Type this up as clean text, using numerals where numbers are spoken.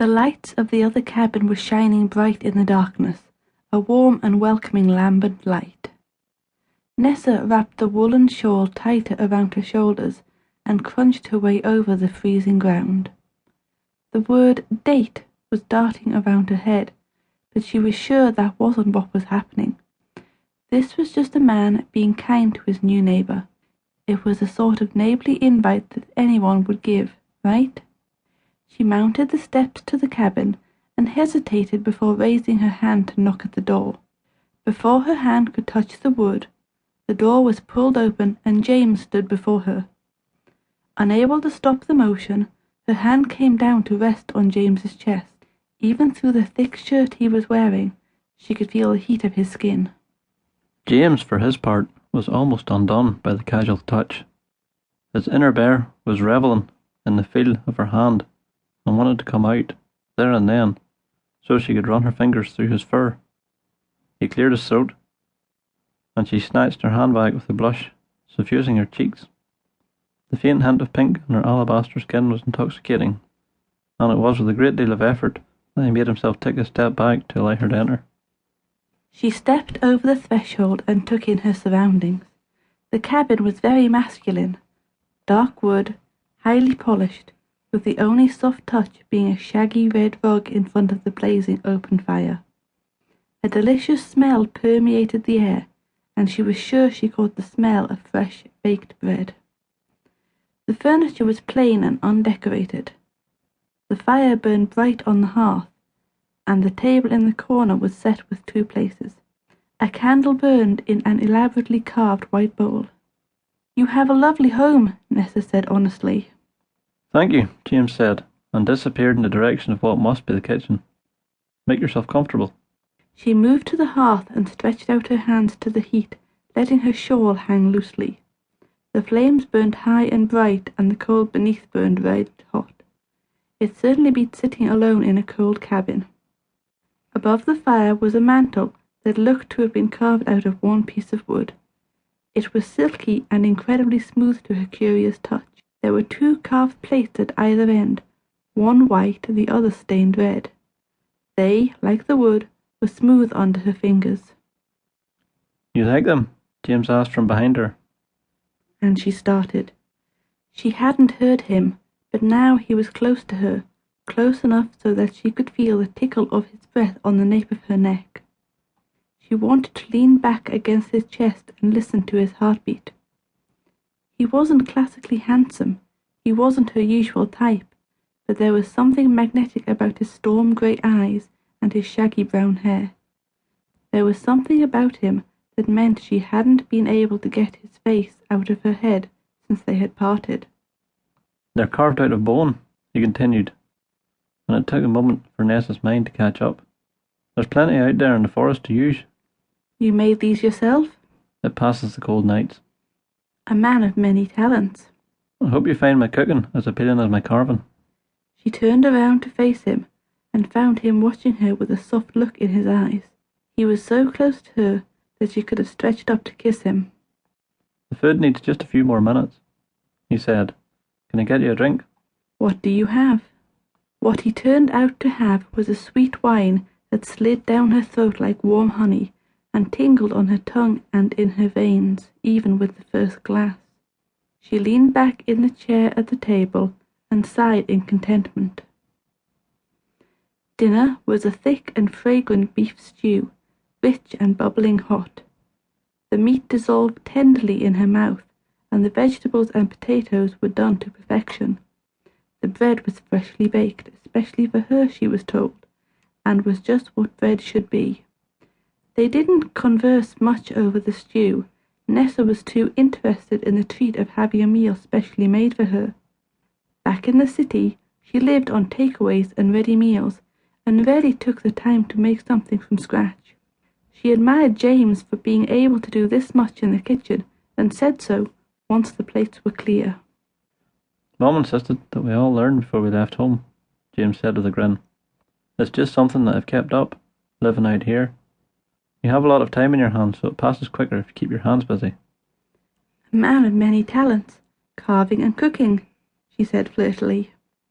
The lights of the other cabin were shining bright in the darkness, a warm and welcoming lambent light. Nessa wrapped the woolen shawl tighter around her shoulders and crunched her way over the freezing ground. The word date was darting around her head, but she was sure that wasn't what was happening. This was just a man being kind to his new neighbor. It was a sort of neighborly invite that anyone would give, right? She mounted the steps to the cabin and hesitated before raising her hand to knock at the door. Before her hand could touch the wood, the door was pulled open and James stood before her. Unable to stop the motion, her hand came down to rest on James's chest. Even through the thick shirt he was wearing, she could feel the heat of his skin. James, for his part, was almost undone by the casual touch. His inner bear was revelling in the feel of her hand and wanted to come out, there and then, so she could run her fingers through his fur. He cleared his throat, and she snatched her hand back with a blush, suffusing her cheeks. The faint hint of pink on her alabaster skin was intoxicating, and it was with a great deal of effort that he made himself take a step back to allow her to enter. She stepped over the threshold and took in her surroundings. The cabin was very masculine, dark wood, highly polished, with the only soft touch being a shaggy red rug in front of the blazing open fire. A delicious smell permeated the air, and she was sure she caught the smell of fresh baked bread. The furniture was plain and undecorated. The fire burned bright on the hearth, and the table in the corner was set with two places. A candle burned in an elaborately carved white bowl. "You have a lovely home," Nessa said honestly. "Thank you," James said, and disappeared in the direction of what must be the kitchen. "Make yourself comfortable." She moved to the hearth and stretched out her hands to the heat, letting her shawl hang loosely. The flames burned high and bright, and the coal beneath burned red hot. It certainly beat sitting alone in a cold cabin. Above the fire was a mantel that looked to have been carved out of one piece of wood. It was silky and incredibly smooth to her curious touch. There were two carved plates at either end, one white, the other stained red. They, like the wood, were smooth under her fingers. "You like them?" James asked from behind her. And she started. She hadn't heard him, but now he was close to her, close enough so that she could feel the tickle of his breath on the nape of her neck. She wanted to lean back against his chest and listen to his heartbeat. He wasn't classically handsome, he wasn't her usual type, but there was something magnetic about his storm grey eyes and his shaggy brown hair. There was something about him that meant she hadn't been able to get his face out of her head since they had parted. "They're carved out of bone," he continued, and it took a moment for Nessa's mind to catch up. "There's plenty out there in the forest to use." "You made these yourself?" "It passes the cold nights." "A man of many talents." "I hope you find my cooking as appealing as my carving." She turned around to face him and found him watching her with a soft look in his eyes. He was so close to her that she could have stretched up to kiss him. "The food needs just a few more minutes," he said. "Can I get you a drink?" "What do you have?" What he turned out to have was a sweet wine that slid down her throat like warm honey and tingled on her tongue and in her veins, even with the first glass. She leaned back in the chair at the table and sighed in contentment. Dinner was a thick and fragrant beef stew, rich and bubbling hot. The meat dissolved tenderly in her mouth, and the vegetables and potatoes were done to perfection. The bread was freshly baked, especially for her, she was told, and was just what bread should be. They didn't converse much over the stew. Nessa was too interested in the treat of having a meal specially made for her. Back in the city, she lived on takeaways and ready meals, and rarely took the time to make something from scratch. She admired James for being able to do this much in the kitchen, and said so once the plates were clear. "Mom insisted that we all learn before we left home," James said with a grin. "It's just something that I've kept up, living out here. You have a lot of time in your hands, so it passes quicker if you keep your hands busy." "A man of many talents, carving and cooking," she said flirtily.